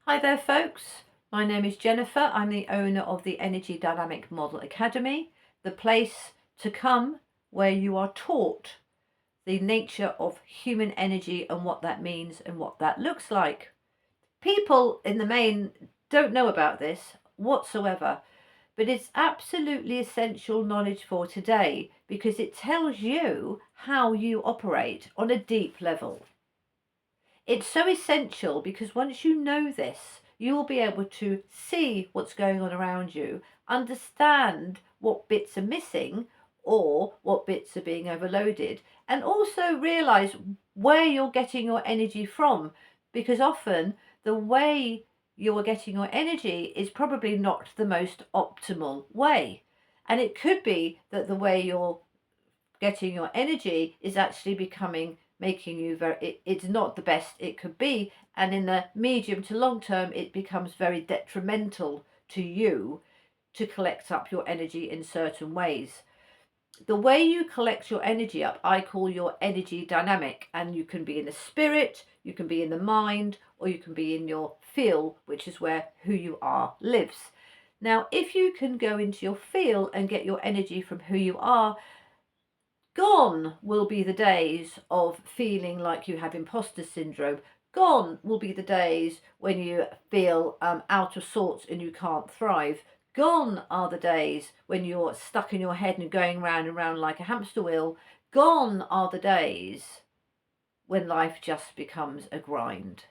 Hi there folks, my name is Jennifer. I'm the owner of the Energy Dynamic Model Academy, the place to come where you are taught the nature of human energy and what that means and what that looks like. People in the main don't know about this whatsoever, but it's absolutely essential knowledge for today because it tells you how you operate on a deep level. It's so essential because once you know this, you will be able to see what's going on around you, understand what bits are missing or what bits are being overloaded, and also realize where you're getting your energy from. Because often the way you're getting your energy is probably not the most optimal way. And it could be that the way you're getting your energy is actually becoming making you it's not the best it could be, and in the medium to long term it becomes very detrimental to you to collect up your energy in certain ways. The way you collect your energy up I call your energy dynamic, and you can be in the spirit, you can be in the mind, or you can be in your feel, which is where who you are lives. Now if you can go into your feel and get your energy from who you are, gone will be the days of feeling like you have imposter syndrome. Gone will be the days when you feel out of sorts and you can't thrive. Gone are the days when you're stuck in your head and going round and round like a hamster wheel. Gone are the days when life just becomes a grind.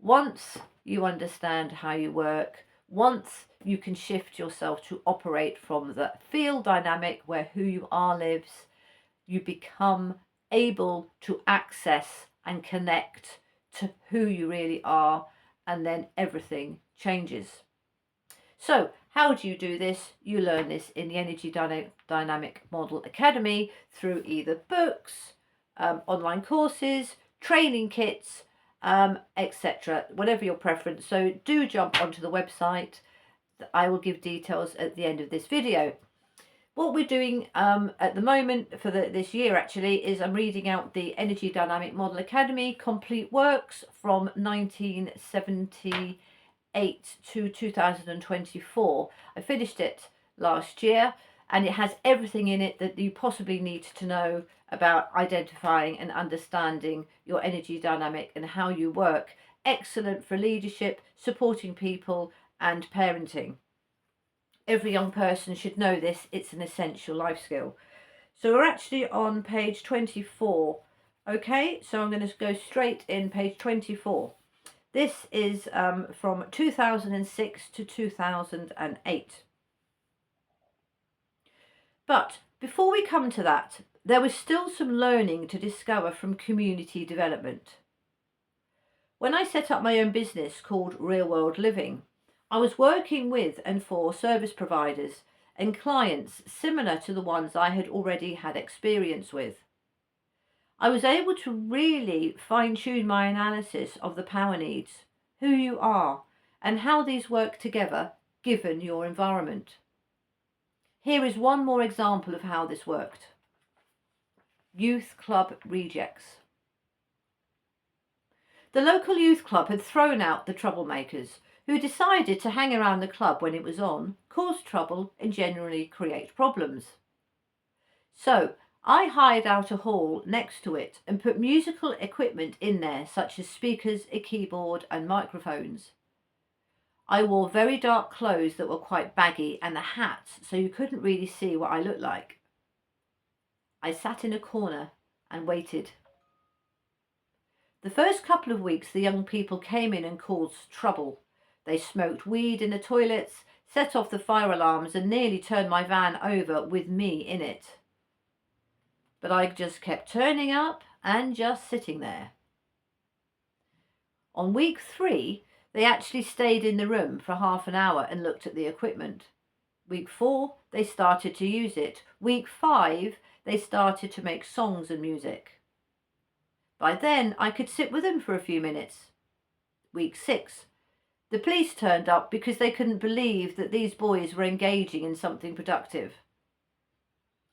Once you understand how you work, once you can shift yourself to operate from the field dynamic where who you are lives, you become able to access and connect to who you really are, and then everything changes. So how do you do this? You learn this in the Energy Dynamic Model Academy through either books, online courses, training kits, etc., whatever your preference. So do jump onto the website. I will give details at the end of this video. What we're doing at the moment for this year actually is I'm reading out the Energy Dynamic Model Academy complete works from 1978 to 2024. I finished it last year, and it has everything in it that you possibly need to know about identifying and understanding your energy dynamic and how you work. Excellent for leadership, supporting people, and parenting. Every young person should know this. It's an essential life skill. So we're actually on page 24. Okay, so I'm going to go straight in page 24. This is from 2006 to 2008. But before we come to that, there was still some learning to discover from community development. When I set up my own business called Real World Living, I was working with and for service providers and clients similar to the ones I had already had experience with. I was able to really fine-tune my analysis of the power needs, who you are, and how these work together given your environment. Here is one more example of how this worked. Youth Club Rejects. The local youth club had thrown out the troublemakers, who decided to hang around the club when it was on, cause trouble, and generally create problems. So I hired out a hall next to it and put musical equipment in there, such as speakers, a keyboard, and microphones. I wore very dark clothes that were quite baggy and a hat, so you couldn't really see what I looked like. I sat in a corner and waited. The first couple of weeks the young people came in and caused trouble. They smoked weed in the toilets, set off the fire alarms, and nearly turned my van over with me in it. But I just kept turning up and just sitting there. On week 3, they actually stayed in the room for half an hour and looked at the equipment. Week 4, they started to use it. Week 5, they started to make songs and music. By then, I could sit with them for a few minutes. Week 6, the police turned up because they couldn't believe that these boys were engaging in something productive.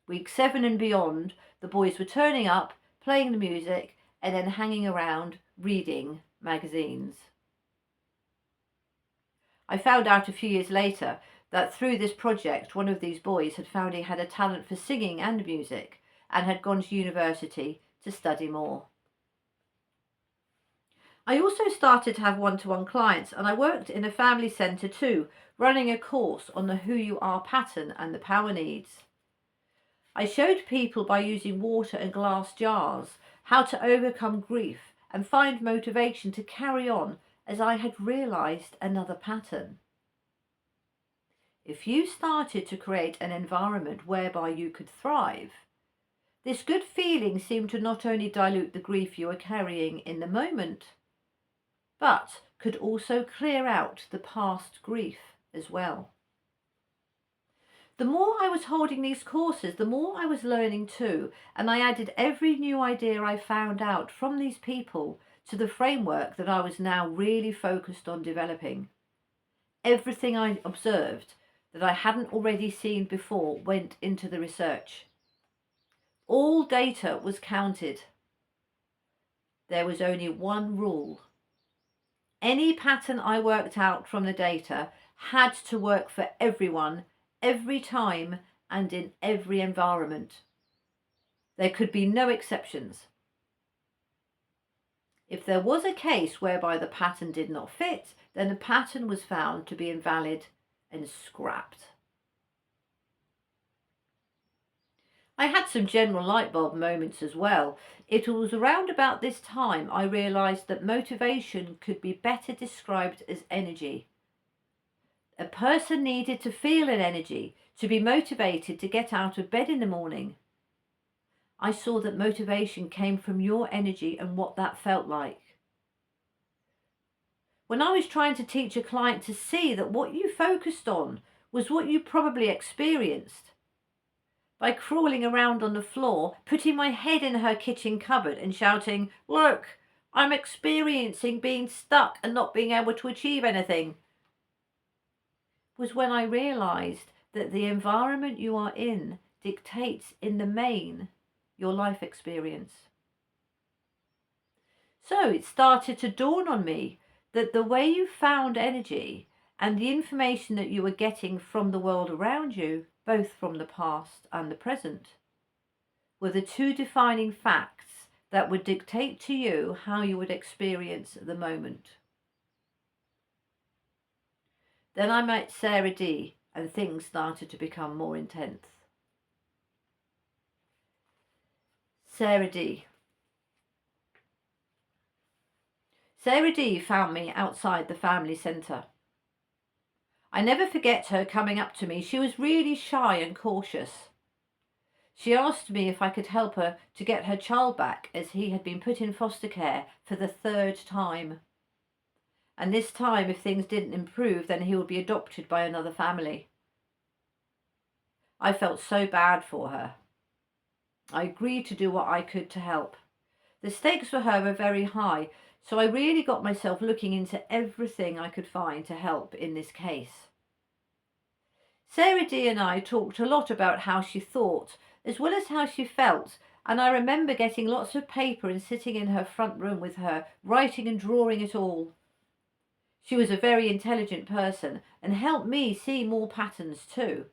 Week 7 and beyond, the boys were turning up, playing the music, and then hanging around reading magazines. I found out a few years later that through this project, one of these boys had found he had a talent for singing and music and had gone to university to study more. I also started to have one-to-one clients, and I worked in a family centre too, running a course on the Who You Are pattern and the power needs. I showed people by using water and glass jars how to overcome grief and find motivation to carry on, as I had realised another pattern. If you started to create an environment whereby you could thrive, this good feeling seemed to not only dilute the grief you were carrying in the moment, but could also clear out the past grief as well. The more I was holding these courses, the more I was learning too, and I added every new idea I found out from these people to the framework that I was now really focused on developing. Everything I observed that I hadn't already seen before went into the research. All data was counted. There was only one rule. Any pattern I worked out from the data had to work for everyone, every time, and in every environment. There could be no exceptions. If there was a case whereby the pattern did not fit, then the pattern was found to be invalid and scrapped. I had some general light bulb moments as well. It was around about this time I realised that motivation could be better described as energy. A person needed to feel an energy to be motivated to get out of bed in the morning. I saw that motivation came from your energy and what that felt like. When I was trying to teach a client to see that what you focused on was what you probably experienced, by crawling around on the floor, putting my head in her kitchen cupboard and shouting, "Look, I'm experiencing being stuck and not being able to achieve anything," was when I realised that the environment you are in dictates in the main your life experience. So it started to dawn on me that the way you found energy and the information that you were getting from the world around you, both from the past and the present, were the two defining facts that would dictate to you how you would experience the moment. Then I met Sarah D, and things started to become more intense. Sarah D. Sarah D found me outside the family centre. I never forget her coming up to me. She was really shy and cautious. She asked me if I could help her to get her child back, as he had been put in foster care for the third time. And this time, if things didn't improve, then he would be adopted by another family. I felt so bad for her. I agreed to do what I could to help. The stakes for her were very high, so I really got myself looking into everything I could find to help in this case. Sarah D and I talked a lot about how she thought, as well as how she felt, and I remember getting lots of paper and sitting in her front room with her, writing and drawing it all. She was a very intelligent person and helped me see more patterns too.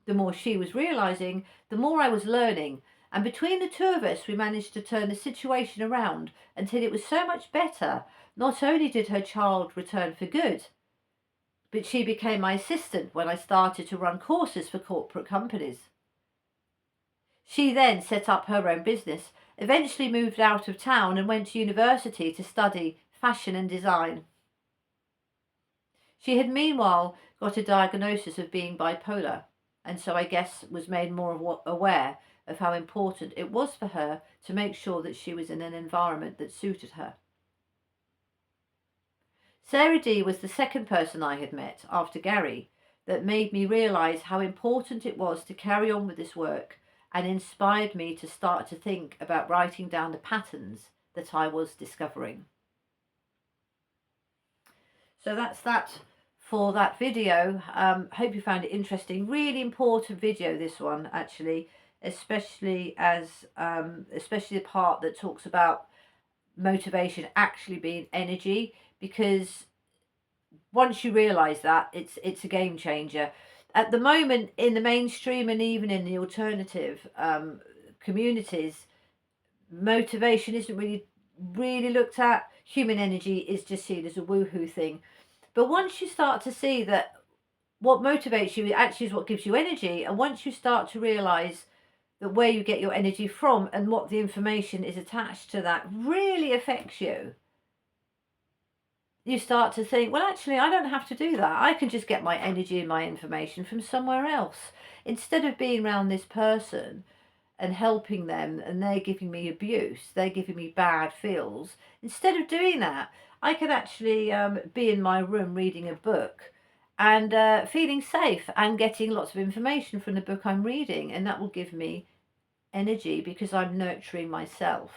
The more she was realising, the more I was learning, and between the two of us we managed to turn the situation around until it was so much better. Not only did her child return for good, but she became my assistant when I started to run courses for corporate companies. She then set up her own business, eventually moved out of town and went to university to study fashion and design. She had meanwhile got a diagnosis of being bipolar, and so I guess was made more aware of how important it was for her to make sure that she was in an environment that suited her. Sarah D was the second person I had met, after Gary, that made me realise how important it was to carry on with this work, and inspired me to start to think about writing down the patterns that I was discovering. So that's that for that video. Hope you found it interesting. Really important video, this one, actually, especially the part that talks about motivation actually being energy, because Once you realize that, it's a game changer. At the moment, in the mainstream and even in the alternative communities, motivation isn't really looked at. Human energy is just seen as a woohoo thing. But once you start to see that what motivates you actually is what gives you energy, and once you start to realize that where you get your energy from and what the information is attached to that really affects you, you start to think, well, actually, I don't have to do that. I can just get my energy and my information from somewhere else. Instead of being around this person and helping them and they're giving me abuse, they're giving me bad feels. Instead of doing that, I can actually be in my room reading a book and feeling safe and getting lots of information from the book I'm reading. And that will give me energy because I'm nurturing myself.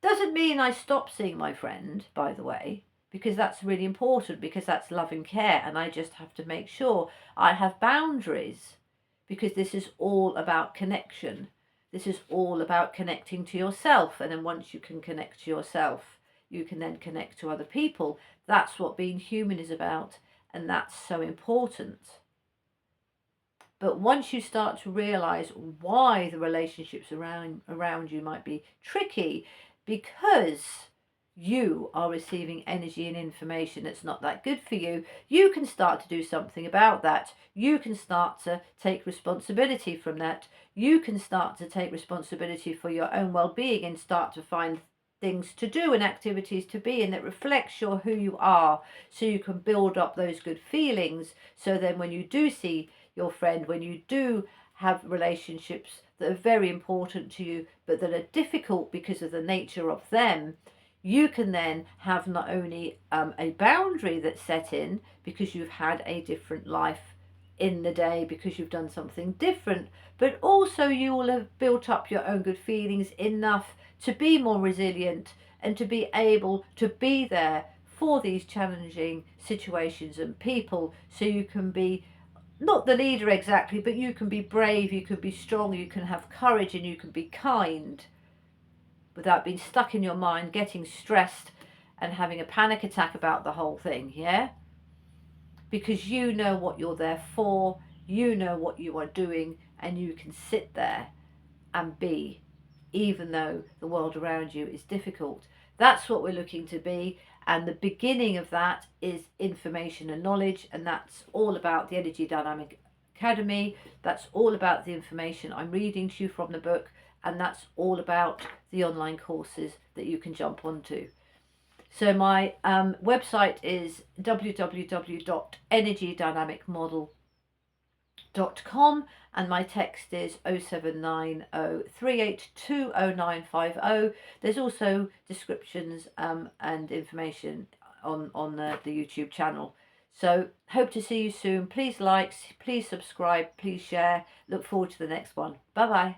Doesn't mean I stop seeing my friend, by the way, because that's really important, because that's love and care, and I just have to make sure I have boundaries, because this is all about connection. This is all about connecting to yourself, and then once you can connect to yourself, you can then connect to other people. That's what being human is about, and that's so important. But once you start to realize why the relationships around you might be tricky, because you are receiving energy and information that's not that good for you, you can start to do something about that. You can start to take responsibility from that. You can start to take responsibility for your own well-being and start to find things to do and activities to be in that reflects who you are, so you can build up those good feelings. So then when you do see your friend, when you do have relationships that are very important to you but that are difficult because of the nature of them, you can then have not only a boundary that's set in because you've had a different life in the day, because you've done something different, but also you will have built up your own good feelings enough to be more resilient and to be able to be there for these challenging situations and people, so you can be not the leader exactly, but you can be brave, you can be strong, you can have courage, and you can be kind without being stuck in your mind, getting stressed and having a panic attack about the whole thing, yeah? Because you know what you're there for, you know what you are doing, and you can sit there and be, even though the world around you is difficult. That's what we're looking to be. And the beginning of that is information and knowledge. And that's all about the Energy Dynamic Academy. That's all about the information I'm reading to you from the book. And that's all about the online courses that you can jump onto. So my website is www.energydynamicmodel.com, and my text is 079038200950. There's also descriptions and information on the YouTube channel. So hope to see you soon. Please like, please subscribe, please share. Look forward to the next one. Bye bye.